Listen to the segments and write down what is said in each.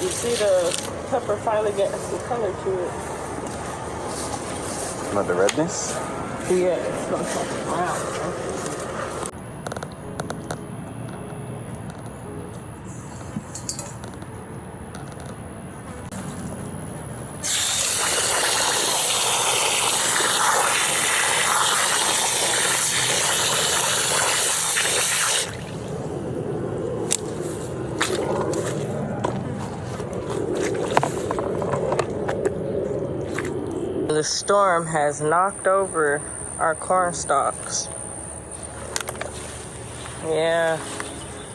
You see the pepper finally getting some color to it. Not the redness? Yeah, it's gonna turn brown. The storm has knocked over our corn stalks. Yeah,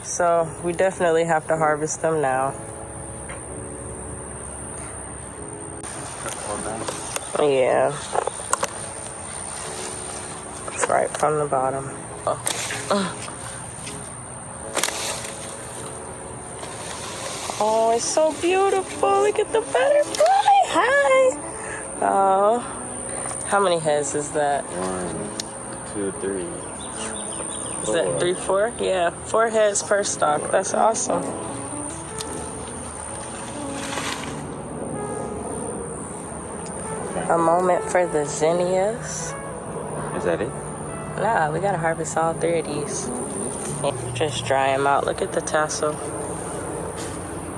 so we definitely have to harvest them now. Yeah, it's right from the bottom. Oh, it's so beautiful. Look at the butterfly. Hi. Oh, how many heads is that? 1, 2, 3. Is that 3, 4? Yeah, 4 heads per stalk. That's awesome. A moment for the zinnias. Is that it? Nah, we gotta harvest all 3 of these. Just dry them out. Look at the tassel.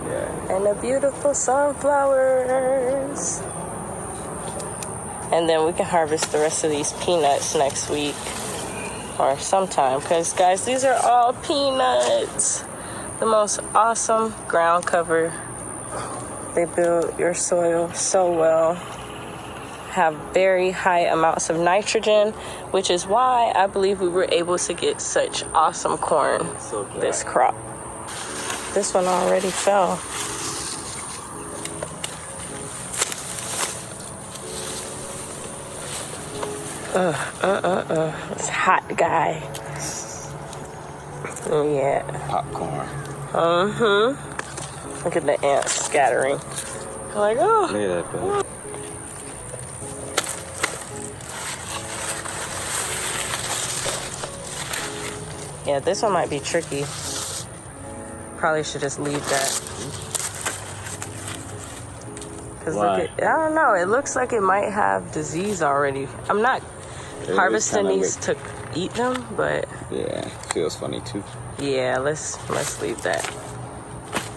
Yeah. And the beautiful sunflowers. And then we can harvest the rest of these peanuts next week or sometime. Because, guys, these are all peanuts. The most awesome ground cover. They build your soil so well. Have very high amounts of nitrogen, which is why I believe we were able to get such awesome corn this crop. This one already fell. It's hot, guy. Yeah. Popcorn. Look at the ants scattering. I'm like, oh. Look at that, baby. Yeah, this one might be tricky. Probably should just leave that. Cause why? look at, I don't know. It looks like it might have disease already. I'm not harvesting these to eat them, but yeah, feels funny too. Yeah, let's leave that.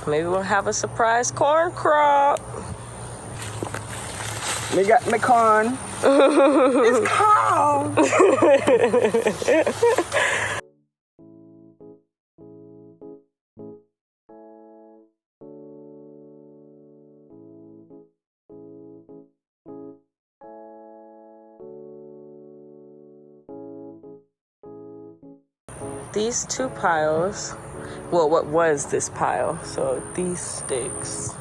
Maybe we'll have a surprise corn crop. We got my corn. It's corn. These 2 piles, well, what was this pile? So these sticks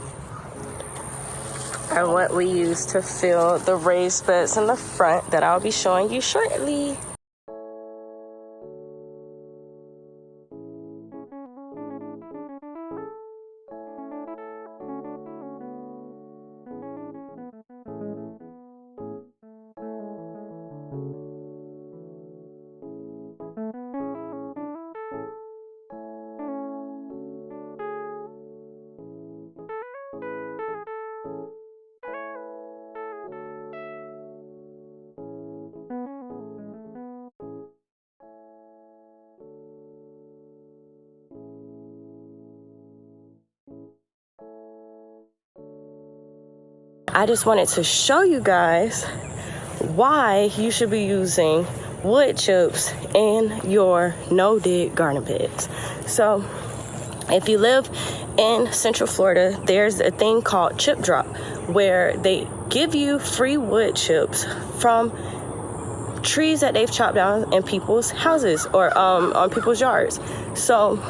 are what we use to fill the raised beds in the front that I'll be showing you shortly. I just wanted to show you guys why you should be using wood chips in your no-dig garden beds. So if you live in Central Florida, there's a thing called chip drop where they give you free wood chips from trees that they've chopped down in people's houses or on people's yards. So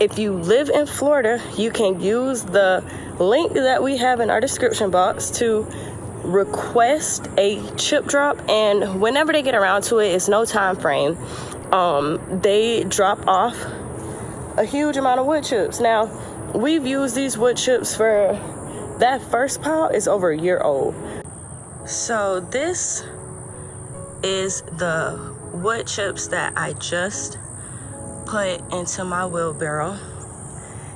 if you live in Florida, you can use the link that we have in our description box to request a chip drop, and whenever they get around to it, it's no time frame. They drop off a huge amount of wood chips. Now, we've used these wood chips for that first pile is over a year old. So this is the wood chips that I just put into my wheelbarrow,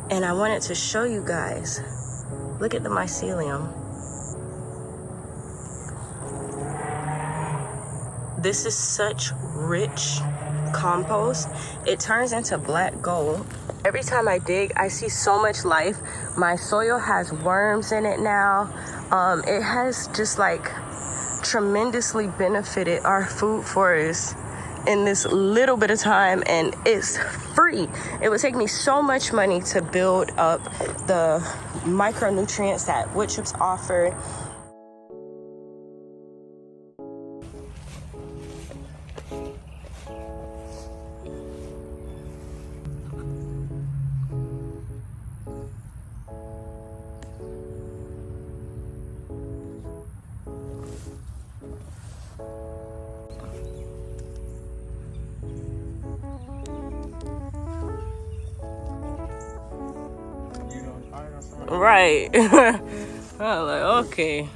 and I wanted to show you guys Look at the mycelium. This is such rich compost. It turns into black gold. Every time I dig, I see so much life. My soil has worms in it now. It has just like tremendously benefited our food forest in this little bit of time, and it's free. It would take me so much money to build up the micronutrients that wood chips offer. Right. I was like, okay.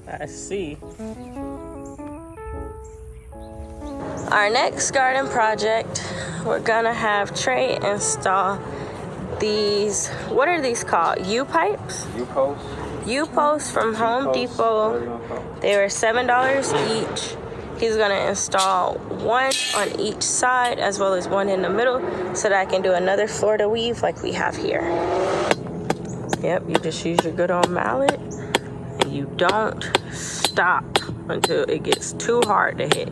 I see. Our next garden project, we're gonna have Trey install these, what are these called? U-pipes? U-posts. U-posts from Home Depot. They were $7 each. He's gonna install one on each side as well as one in the middle so that I can do another Florida weave like we have here. Yep, you just use your good old mallet and you don't stop until it gets too hard to hit.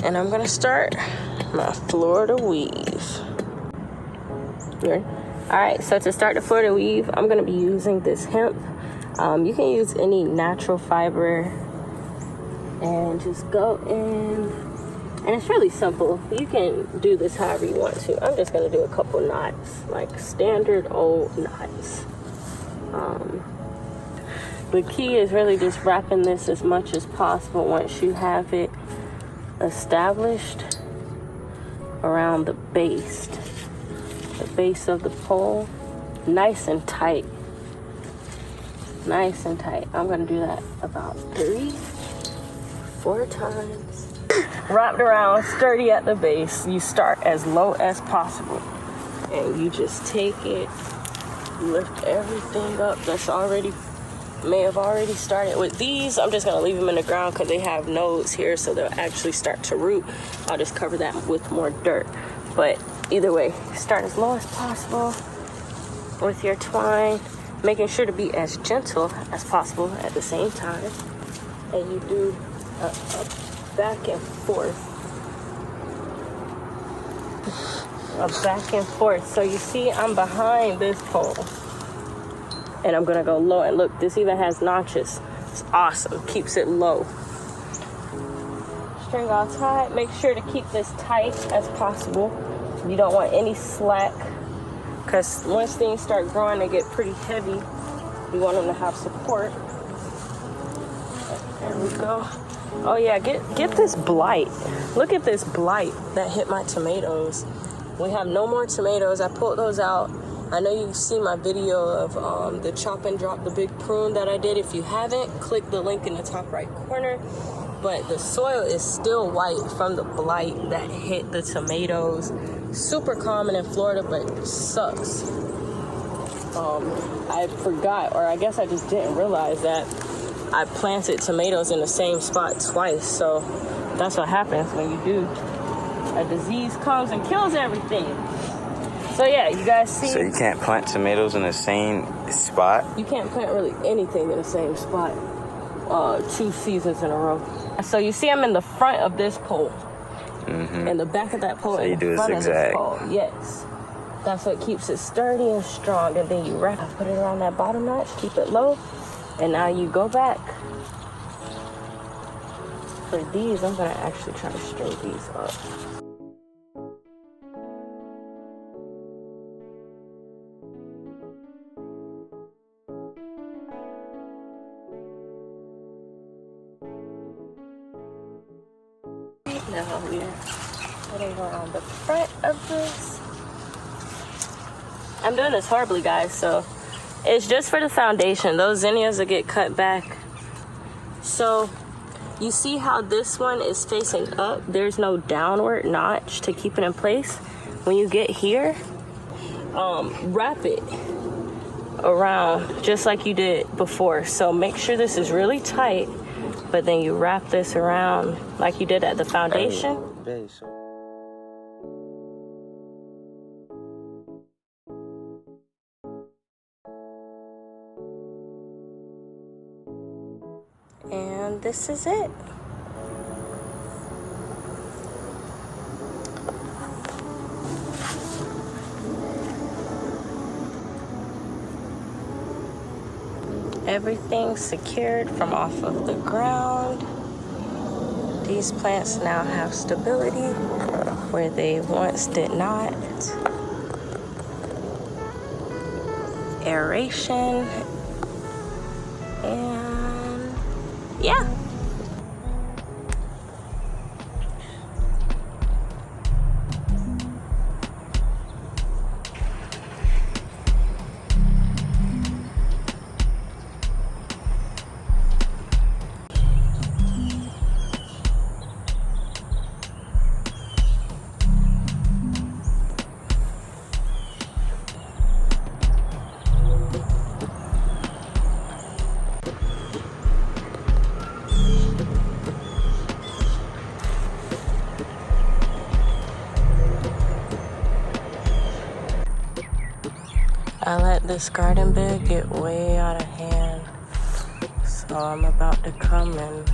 And I'm gonna start my Florida weave. Ready? All right, so to start the Florida weave, I'm gonna be using this hemp. You can use any natural fiber and just go in. And it's really simple. You can do this however you want to. I'm just gonna do a couple knots, like standard old knots. The key is really just wrapping this as much as possible once you have it established around the base of the pole, nice and tight. Nice and tight. I'm gonna do that about 3-4 times. Wrapped around, sturdy at the base. You start as low as possible, and you just take it, lift everything up that's may have already started. With these, I'm just gonna leave them in the ground because they have nodes here, so they'll actually start to root. I'll just cover that with more dirt. But either way, start as low as possible with your twine, making sure to be as gentle as possible at the same time. And you do a back and forth. A back and forth. So you see I'm behind this pole. And I'm gonna go low, and look, this even has notches. It's awesome, keeps it low. String all tight, make sure to keep this tight as possible. You don't want any slack, because once things start growing, they get pretty heavy. You want them to have support. There we go. Oh yeah, get this blight. Look at this blight that hit my tomatoes. We have no more tomatoes. I pulled those out. I know you've seen my video of the chop and drop the big prune that I did. If you haven't, click the link in the top right corner. But the soil is still white from the blight that hit the tomatoes. Super common in Florida, but sucks. I forgot, or I guess I just didn't realize that I planted tomatoes in the same spot twice. So that's what happens when you do. A disease comes and kills everything. So yeah, you guys see. So you can't plant tomatoes in the same spot? You can't plant really anything in the same spot 2 seasons in a row. So you see I'm in the front of this pole. Mm-hmm. In the back of that pole, so in the front of this pole. Yes. That's what keeps it sturdy and strong. And then you put it around that bottom notch, keep it low. And now you go back. For these, I'm gonna actually try to string these up. Now we're putting around the front of this. I'm doing this horribly, guys, so it's just for the foundation. Those zinnias will get cut back. So You see how this one is facing up? There's no downward notch to keep it in place. When you get here, wrap it around just like you did before. So make sure this is really tight, but then you wrap this around like you did at the foundation. And this is it. Everything's secured from off of the ground. These plants now have stability where they once did not. Aeration. And yeah. I let this garden bed get way out of hand, so I'm about to come and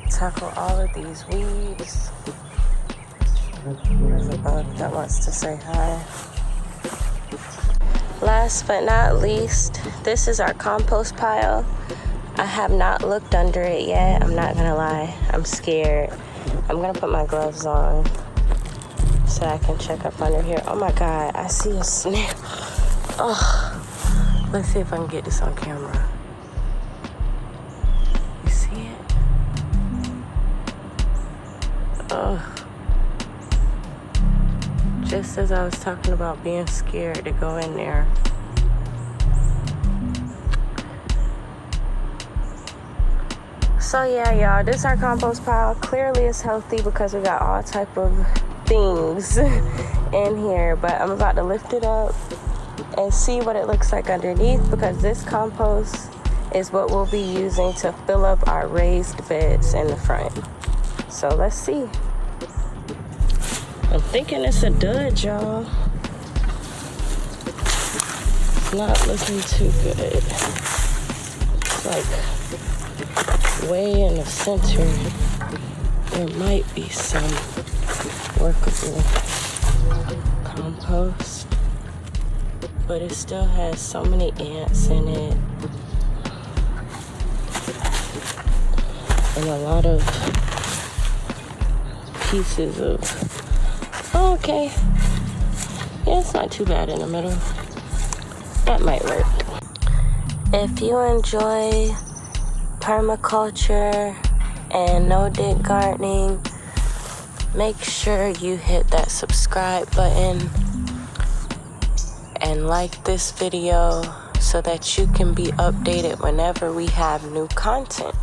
tackle all of these weeds. There's a bug that wants to say hi. Last but not least, this is our compost pile. I have not looked under it yet. I'm not gonna lie, I'm scared. I'm gonna put my gloves on so I can check up under here. Oh my God, I see a snail. Oh, let's see if I can get this on camera. You see it? Oh. Just as I was talking about being scared to go in there. So yeah, y'all, this is our compost pile. Clearly it's healthy because we got all type of things in here, but I'm about to lift it up and see what it looks like underneath, because this compost is what we'll be using to fill up our raised beds in the front. So let's see. I'm thinking it's a dud, y'all. It's not looking too good. It's like way in the center. There might be some workable compost, but it still has so many ants in it and a lot of pieces of, oh, okay, yeah, it's not too bad in the middle. That might work. If you enjoy permaculture and no-dig gardening, make sure you hit that subscribe button and like this video so that you can be updated whenever we have new content.